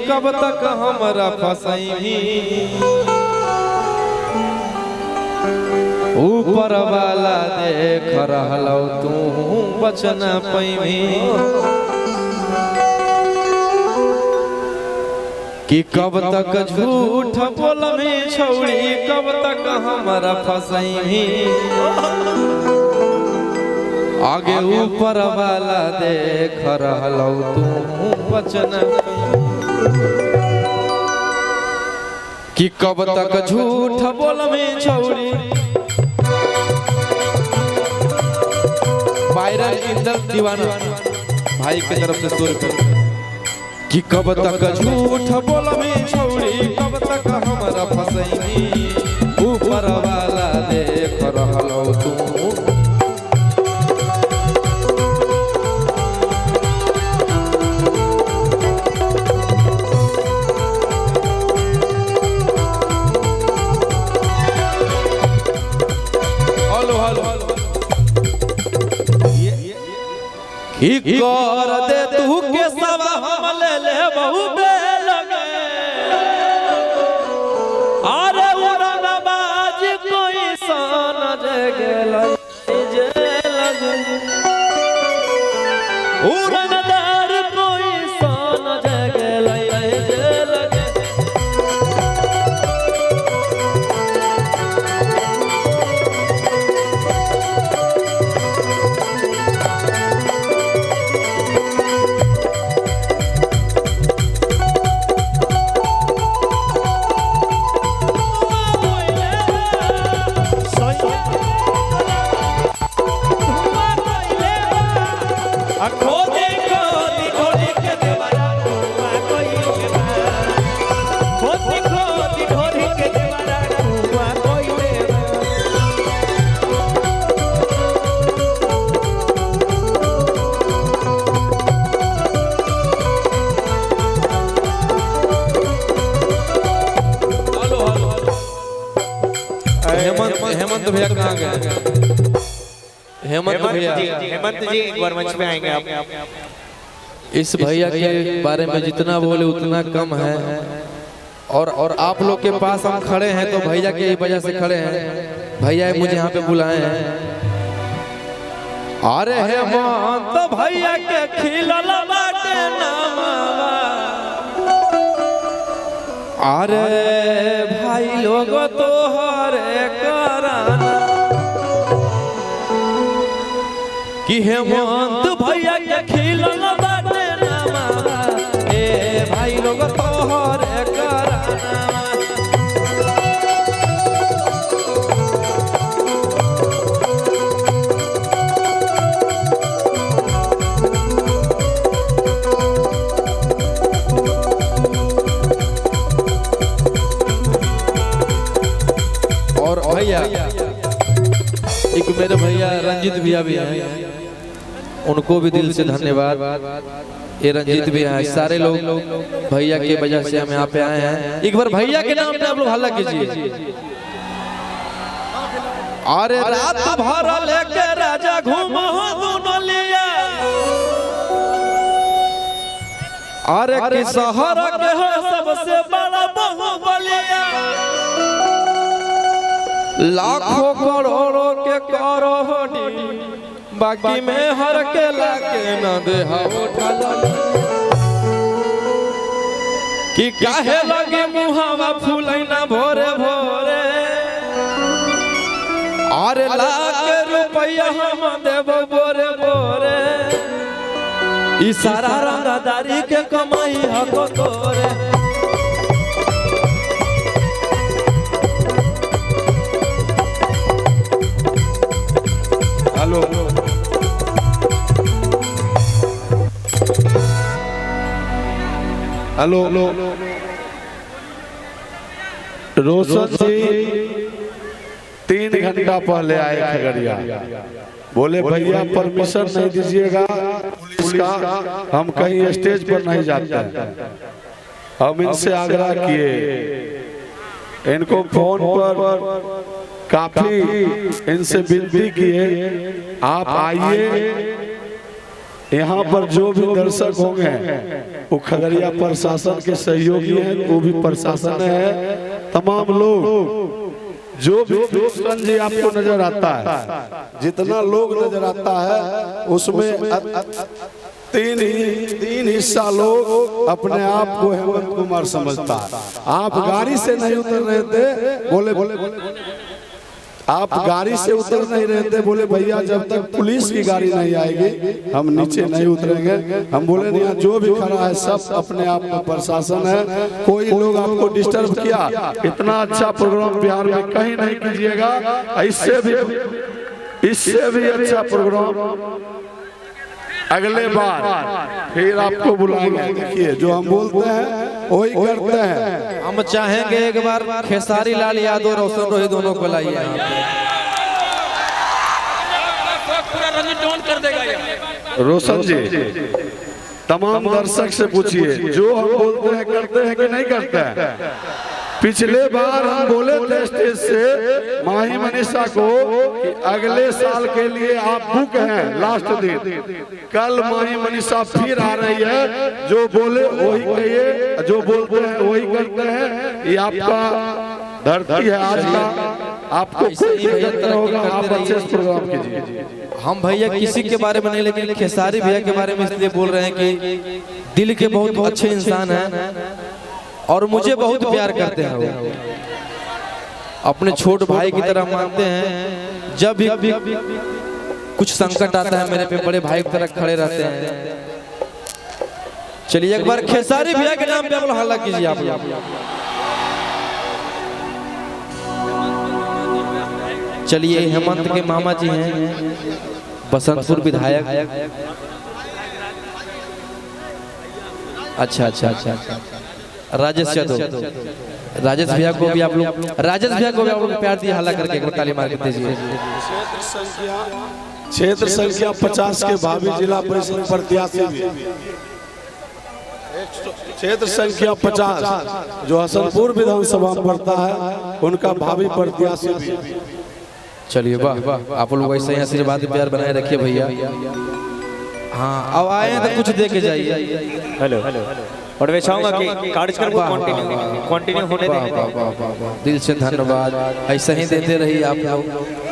कब तक हमरा फसैही ऊपर वाला देख रहलौ तू बचन पैमी कि कब तक झूठ बोलबी छौड़ी कब तक हमरा फसैही आगे ऊपर वाला देख रहलौ तू बचन कि कब तक झूठ बोलबी छौड़ी वायरल इंदर दीवाना भाई के तरफ से 100 रुपये कि कब तक झूठ बोलबी छौड़ी कब तक हमरा फसैनी ऊपर वाला देख रहलौ तू कर दे तू के सब हम ले ले बहु बे लगे अरे उड़न बाज कोई सन जगे लगे उड़न दार कोई सन जगे लगे हेमंत भैया कहाँ गए? हेमंत जी एक बार मंच पे आएंगे आप। इस भैया के बारे में जितना बोले उतना कम है और आप लोग के पास हम खड़े हैं तो भैया के वजह से खड़े हैं। भैया मुझे यहाँ पे बुलाए हैं। अरे हेमंत भैया के खिलल बाटे नामवा अरे भाई लोग तो हरे कराना कि हेमंत भैया के खिलल बाटे नामा ए भाई लोग तो हरे कराना भैया एक मेरे भैया रंजीत भैया भी हैं, उनको भी दिल से धन्यवाद। ये रंजीत भी हैं, सारे लोग भैया के वजह से हम यहाँ पे आए हैं। एक बार भैया के नाम पे आप लोग हल्ला कीजिए। अरे रात भर लेके राजा घूमो दुनिया अरे कि शहर के हो सबसे बड़ा बाहुबलिया लाखों करोड़ों के करोड़ी बाकी में हर के लाके न दे कि काहे लगे मुहावा फूलैना भोरे भोरे अरे लाके रुपया हम देव बोरे बोरे ई सारा रंगदारी के कमाई हको तोरे हेलो हेलो रोशन जी 3 घंटा पहले आए खगड़िया, बोले भैया परमिशन नहीं दीजिएगा उसका, हम कहीं स्टेज पर नहीं जाते हैं। हम इनसे आग्रह किए, इनको फोन पर काफी इनसे विनती किए आप आइए यहाँ पर जो भी दर्शक होंगे वो खगड़िया प्रशासन के सहयोगी हैं, वो भी प्रशासन है। तमाम लोग जो भी रोशन जी आपको नजर आता है, जितना लोग नजर आता है उसमें तीन हिस्सा लोग अपने आप को हेमंत कुमार समझता है। आप गाड़ी से नहीं उतर रहे थे, बोले आप गाड़ी से उतर नहीं रहे थे, बोले भैया जब तक पुलिस की गाड़ी नहीं आएगी हम नीचे नहीं उतरेंगे। हम बोले नहीं, जो भी खड़ा है सब अपने आप में प्रशासन है। कोई लोग आपको डिस्टर्ब किया, इतना अच्छा प्रोग्राम बिहार में कहीं नहीं कीजिएगा। इससे भी अच्छा प्रोग्राम अगले बार फिर आपको बुलाएंगे। देखिए जो हम बोलते हैं वही करते हैं। हम चाहेंगे एक बार खेसारी लाल यादव रोशन रोही दोनों को लाइए। रोशन जी तमाम दर्शक से पूछिए, जो हम बोलते हैं करते हैं कि नहीं करते हैं। पिछले बार हम बोले थे स्टेज से माही मनीषा को कि अगले साल के लिए आप बुक हैं लास्ट दिन। कल माही मनीषा फिर आ रही है, जो बोले वही कहिए, जो बोलते हैं वही करते हैं। ये आपका धरती है आज का, आपको होगा, आप अच्छे से प्रोग्राम कीजिए। हम भैया किसी के बारे में नहीं, लेकिन खेसारी भैया के बारे में इसलिए बोल रहे हैं कि दिल के बहुत अच्छे इंसान हैं और मुझे बहुत प्यार करते हैं। वो अपने छोटे भाई की तरह मानते हैं। जब भी कुछ संकट आता है मेरे पे बड़े भाई की तरह खड़े रहते हैं। चलिए एक बार खेसारी भैया के नाम पे आप हल्ला कीजिए। आप चलिए हेमंत के मामा जी हैं, बसंतपुर विधायक। अच्छा अच्छा अच्छा राजेश यादव, राजेश भैया को भी आप लोग प्यार दिए हल्ला करके एक बार ताली मार के दीजिए। क्षेत्र संख्या 50 के भावी जिला परिषद प्रत्याशी क्षेत्र संख्या 50 जो हसनपुर विधानसभा में पड़ता है, उनका भावी प्रत्याशी भी। चलिए वाह, आप लोग वैसे ही आशीर्वाद प्यार बनाए रखिए भैया। हाँ अब आए हैं तो कुछ दे के जाइए। हेलो और मैं चाहूंगा कि कार्यक्रम को कंटिन्यू होने दें। दिल से धन्यवाद, ऐसे ही देते रहिए आप लोग।